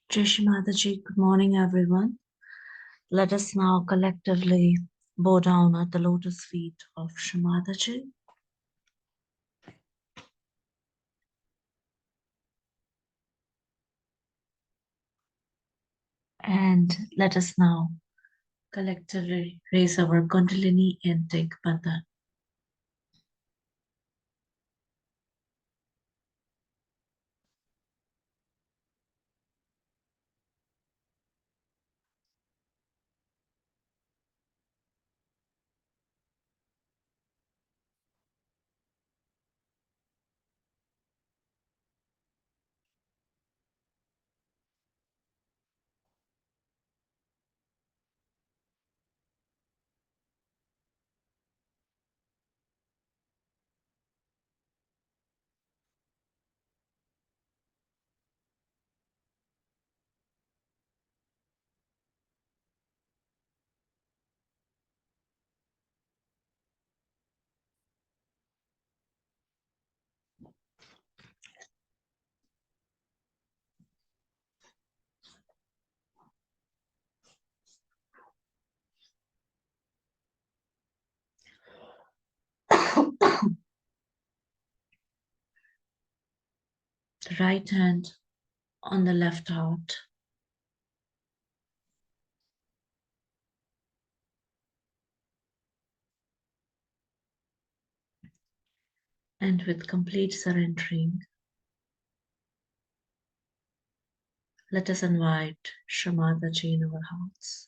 Jai Shri Mataji, good morning everyone. Let us now collectively bow down at the lotus feet of Shri Mataji and let us now collectively raise our Kundalini intake button. The right hand on the left heart. And with complete surrendering, let us invite Shri Mataji in our hearts.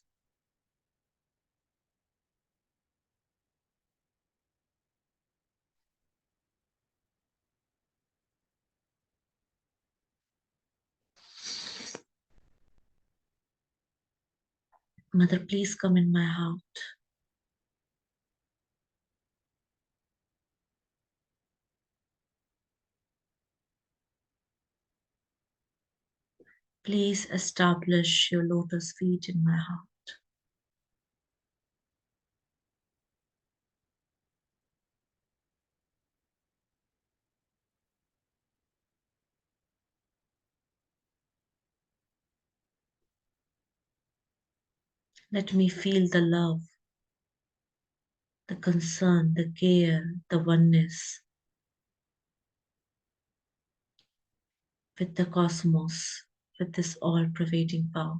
Mother, please come in my heart. Please establish your lotus feet in my heart. Let me feel the love, the concern, the care, the oneness with the cosmos, with this all-pervading power.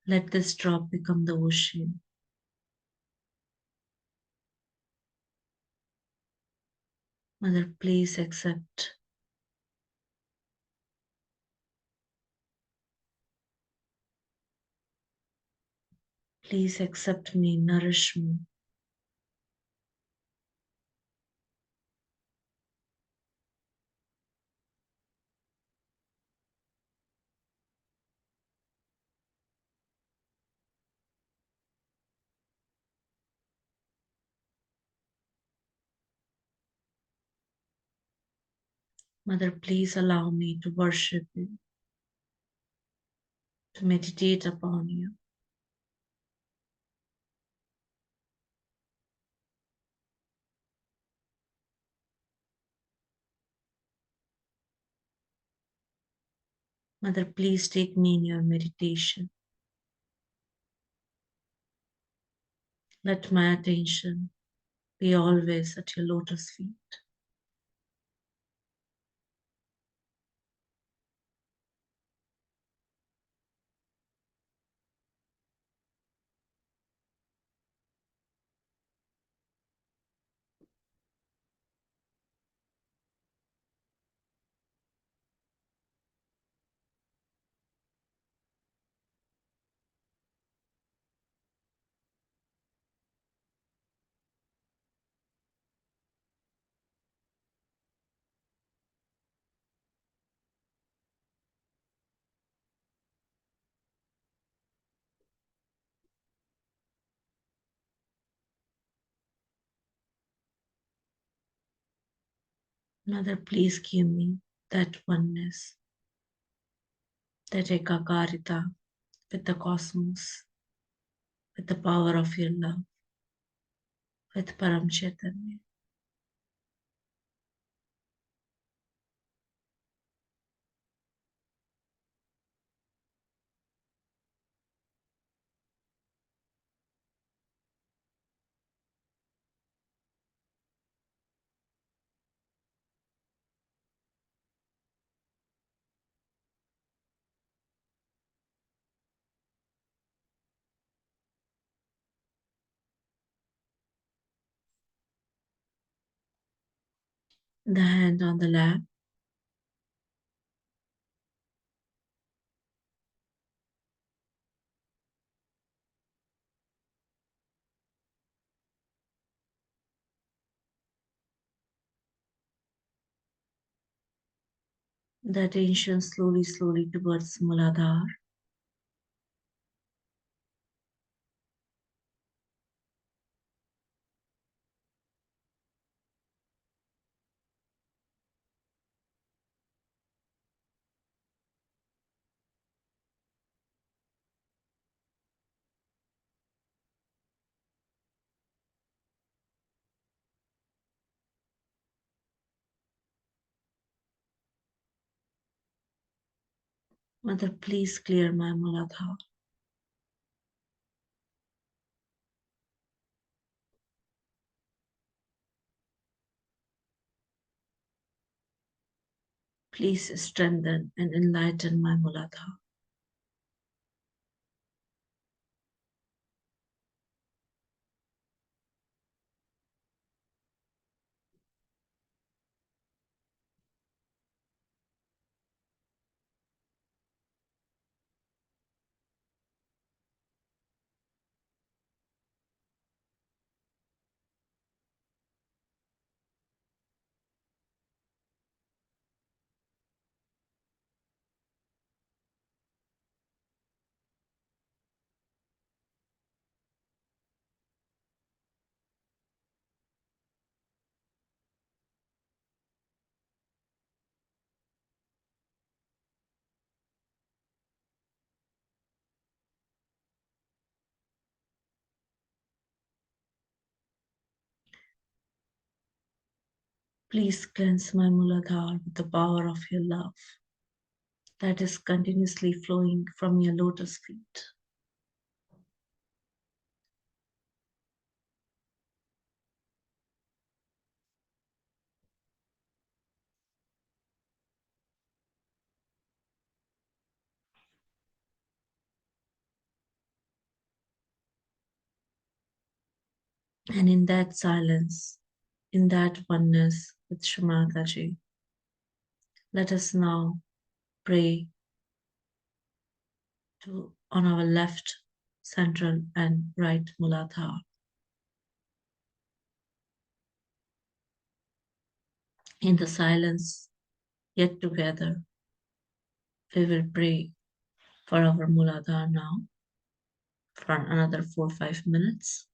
Let this drop become the ocean. Mother, please accept. Please accept me, nourish me. Mother, please allow me to worship you, to meditate upon you. Mother, please take me in your meditation. Let my attention be always at your lotus feet. Mother, please give me that oneness, that ekakarita with the cosmos, with the power of your love, with Param Chaitanya. The hand on the lap, the attention slowly towards Mooladhara. Mother, please clear my Mooladhara. Please strengthen and enlighten my Mooladhara. Please cleanse my Mooladhara with the power of your love that is continuously flowing from your lotus feet. And in that silence, in that oneness with Shri, let us now pray on our left, central, and right Mooladhara. In the silence, yet together, we will pray for our Mooladhara now for another 4-5 minutes.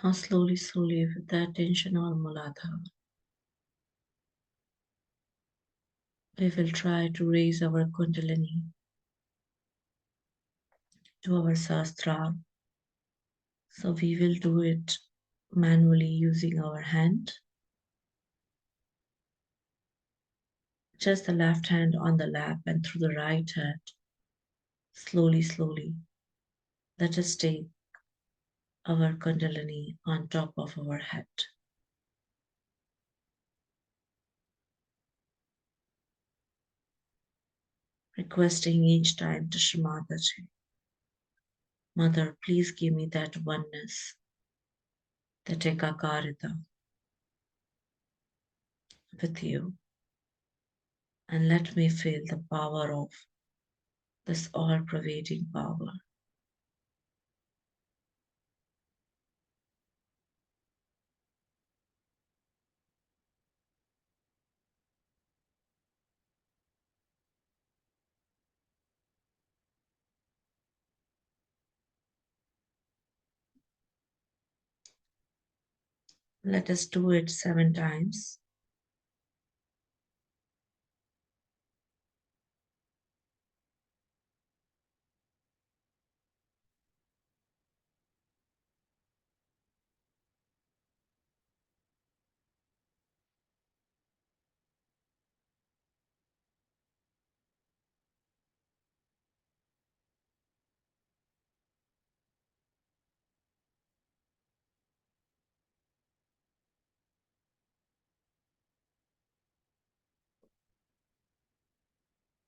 Now slowly, slowly, with the attention on Mooladhara, we will try to raise our Kundalini to our Sahasrara. So we will do it manually using our hand. Just the left hand on the lap and through the right hand. Slowly, slowly. Let us take our Kundalini on top of our head. Requesting each time to Shri Mother, please give me that oneness, that ekakarita with you, and let me feel the power of this all-pervading power. Let us do it 7 times.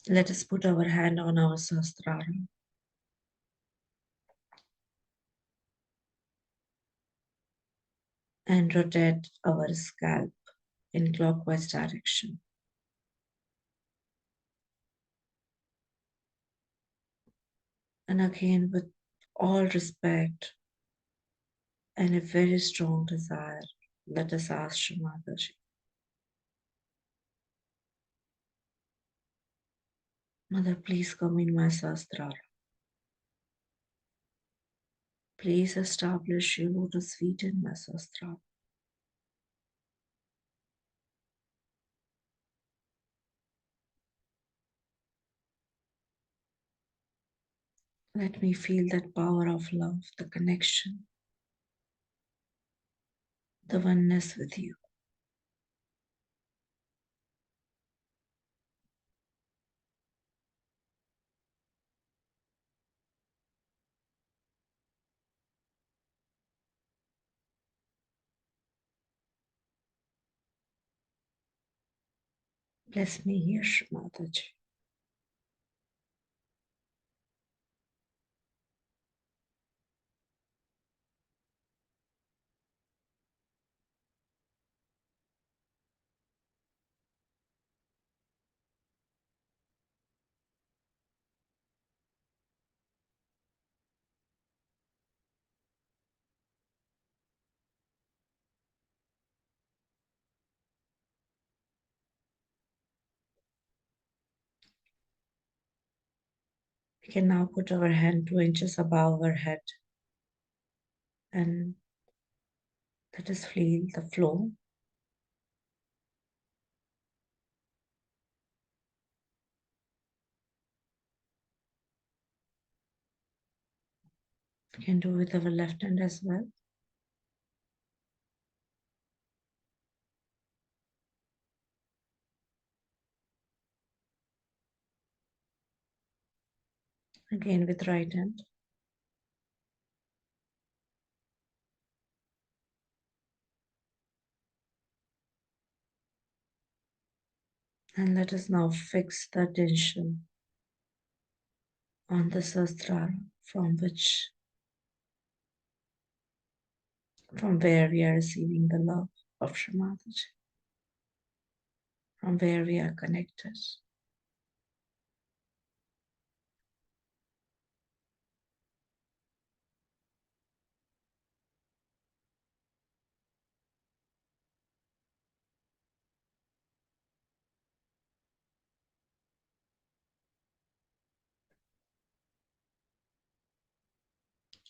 Let us put our hand on our Sahasrara and rotate our scalp in clockwise direction. And again, with all respect and a very strong desire, let us ask Shri Mataji. Mother, please come in my Sahasrara. Please establish your lotus feet in my Sahasrara. Let me feel that power of love, the connection, the oneness with you. Bless me here, Shri Mataji. We can now put our hand 2 inches above our head and let us feel the flow. We can do with our left hand as well. Again with right hand. And let us now fix the attention on the Sahasrara from where we are receiving the love of Shri Mataji, from where we are connected.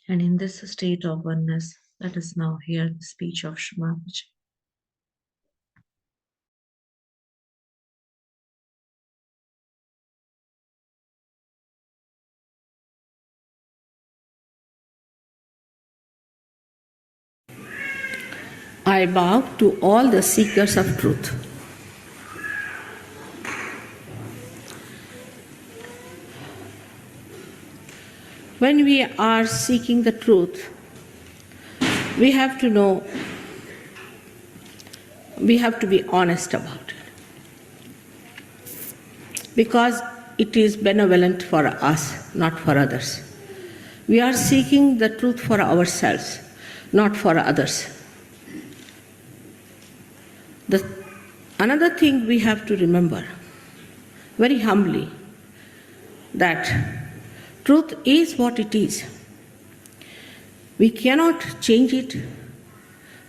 And in this state of oneness, Let us now hear the speech of Shmataji. I bow to all the seekers of truth. When we are seeking the truth, we have to know, we have to be honest about it. Because it is benevolent for us, not for others. We are seeking the truth for ourselves, not for others. Another thing we have to remember, very humbly, that truth is what it is. We cannot change it,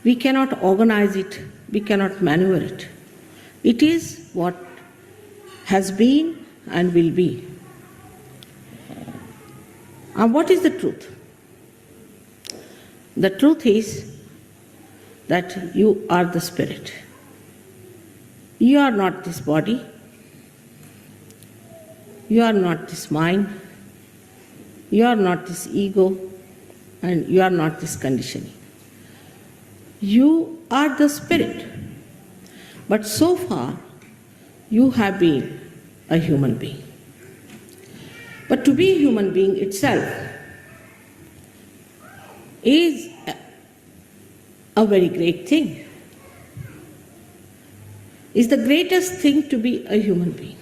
we cannot organize it, we cannot maneuver it. It is what has been and will be. And what is the truth? The truth is that you are the spirit. You are not this body. You are not this mind. You are not this ego. And you are not this conditioning. You are the spirit. But so far, you have been a human being. But to be a human being itself is a very great thing. Is the greatest thing to be a human being.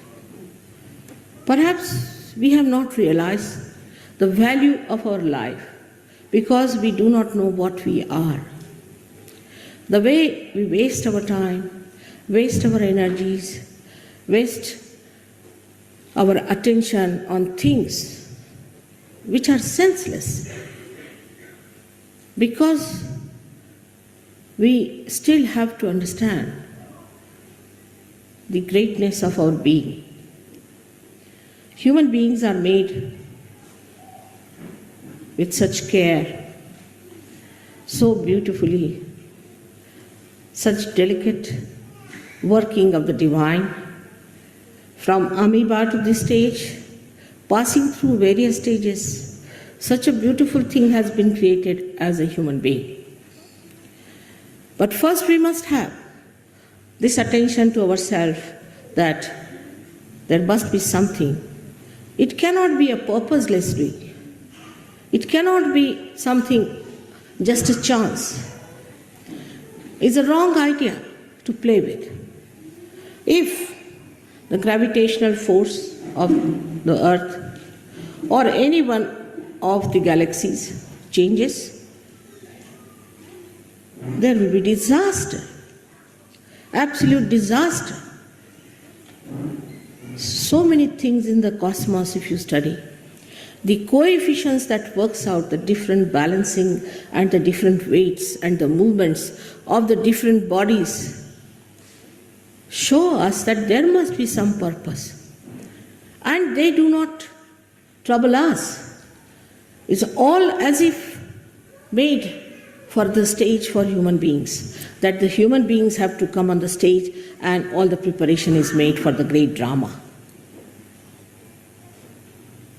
Perhaps we have not realized the value of our life because we do not know what we are. The way we waste our time, waste our energies, waste our attention on things which are senseless because we still have to understand the greatness of our being. Human beings are made with such care, so beautifully, such delicate working of the divine, from amoeba to this stage, passing through various stages. Such a beautiful thing has been created as a human being. But first we must have this attention to ourselves that there must be something. It cannot be a purposeless doing. It cannot be something just a chance. It's a wrong idea to play with. If the gravitational force of the earth or any one of the galaxies changes, there will be disaster. Absolute disaster. So many things in the cosmos if you study. The coefficients that works out the different balancing and the different weights and the movements of the different bodies show us that there must be some purpose. And they do not trouble us. It's all as if made for the stage for human beings, that the human beings have to come on the stage and all the preparation is made for the great drama.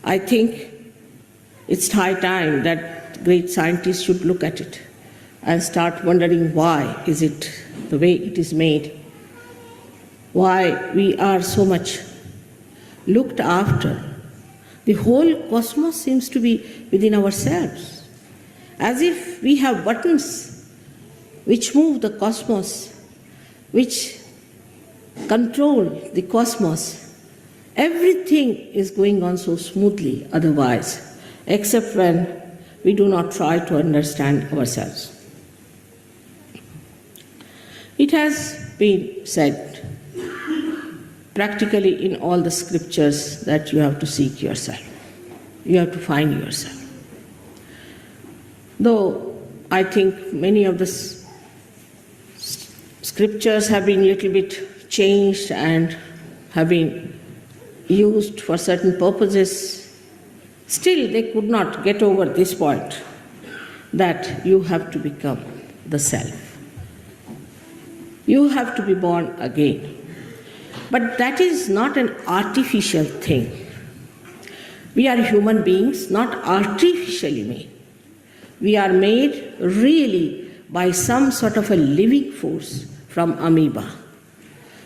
I think it's high time that great scientists should look at it and start wondering why is it the way it is made, why we are so much looked after. The whole cosmos seems to be within ourselves. As if we have buttons which move the cosmos, which control the cosmos. Everything is going on so smoothly otherwise, except when we do not try to understand ourselves. It has been said practically in all the scriptures that you have to seek yourself. You have to find yourself. Though I think many of the scriptures have been a little bit changed and have been used for certain purposes, still they could not get over this point, that you have to become the self. You have to be born again. But that is not an artificial thing. We are human beings, not artificially made. We are made really by some sort of a living force from amoeba.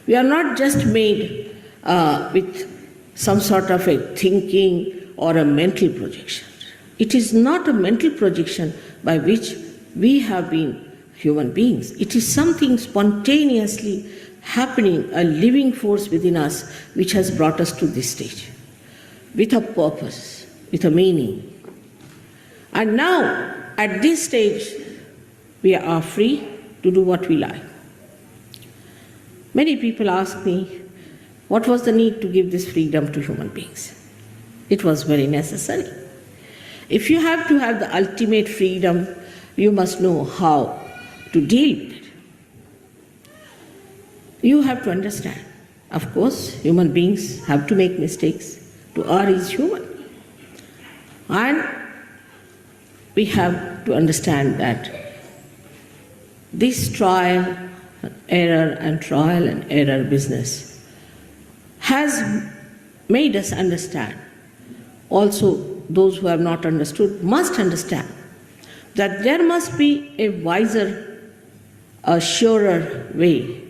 We are not just made with some sort of a thinking or a mental projection. It is not a mental projection by which we have been human beings. It is something spontaneously happening, a living force within us which has brought us to this stage with a purpose, with a meaning. And now, at this stage, we are free to do what we like. Many people ask me, what was the need to give this freedom to human beings? It was very necessary. If you have to have the ultimate freedom, you must know how to deal with it. You have to understand. Of course, human beings have to make mistakes. To err is human. And we have to understand that this trial and error business has made us understand. Also, those who have not understood must understand that there must be a wiser, a surer way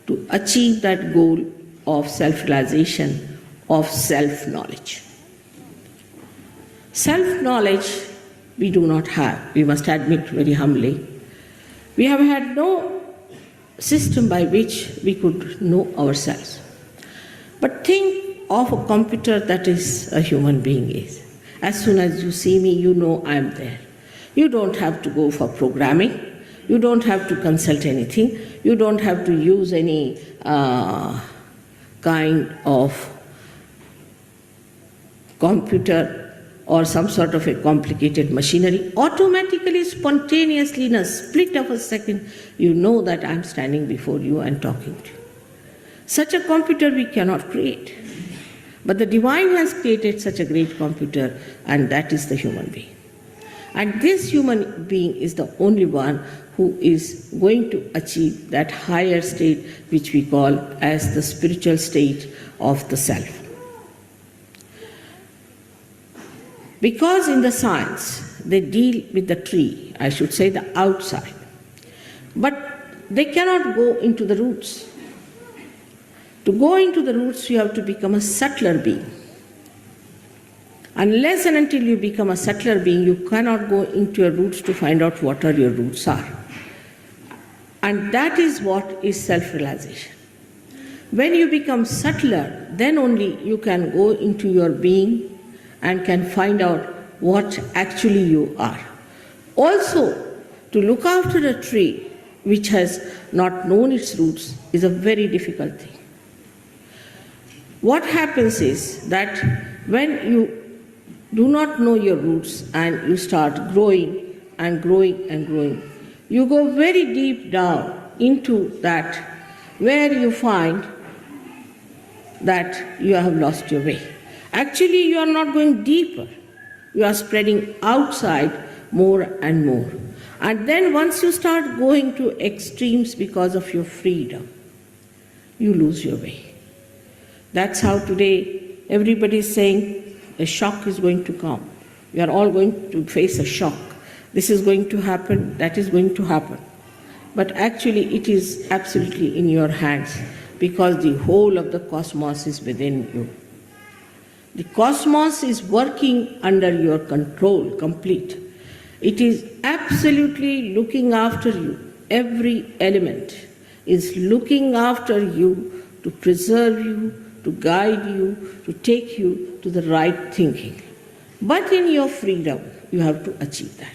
to achieve that goal of self-realization, of self-knowledge. Self-knowledge we do not have, we must admit very humbly. We have had no system by which we could know ourselves. But think of a computer that is a human being is. As soon as you see me, you know I am there. You don't have to go for programming. You don't have to consult anything. You don't have to use any kind of computer or some sort of a complicated machinery. Automatically, spontaneously, in a split of a second, you know that I'm standing before you and talking to you. Such a computer we cannot create. But the divine has created such a great computer, and that is the human being. And this human being is the only one who is going to achieve that higher state which we call as the spiritual state of the self. Because in the science, they deal with the tree, I should say the outside, but they cannot go into the roots. To go into the roots, you have to become a subtler being. Unless and until you become a subtler being, you cannot go into your roots to find out what are your roots are. And that is what is self-realization. When you become subtler, then only you can go into your being and can find out what actually you are. Also, to look after a tree which has not known its roots is a very difficult thing. What happens is that when you do not know your roots and you start growing and growing and growing, you go very deep down into that where you find that you have lost your way. Actually, you are not going deeper. You are spreading outside more and more. And then once you start going to extremes because of your freedom, you lose your way. That's how today everybody is saying a shock is going to come. We are all going to face a shock. This is going to happen, that is going to happen. But actually it is absolutely in your hands because the whole of the cosmos is within you. The cosmos is working under your control, complete. It is absolutely looking after you. Every element is looking after you to preserve you, to guide you, to take you to the right thinking. But in your freedom, you have to achieve that.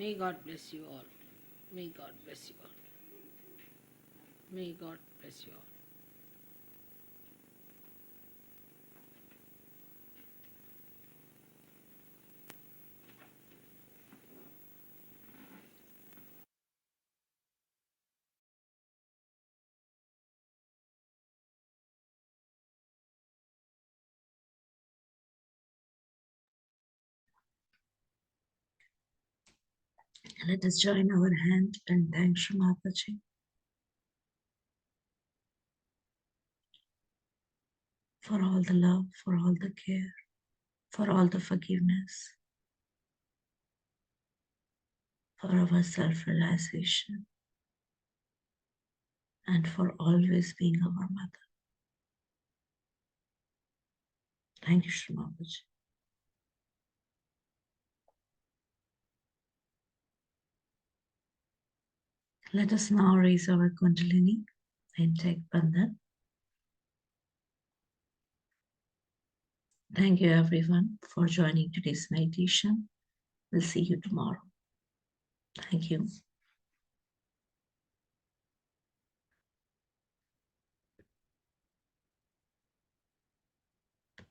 May God bless you all. May God bless you all. May God bless you all. Let us join our hand and thank Shri Mataji for all the love, for all the care, for all the forgiveness, for our self-realization, and for always being our mother. Thank you, Shri Mataji. Let us now raise our Kundalini and take Bandhan. Thank you, everyone, for joining today's meditation. We'll see you tomorrow. Thank you.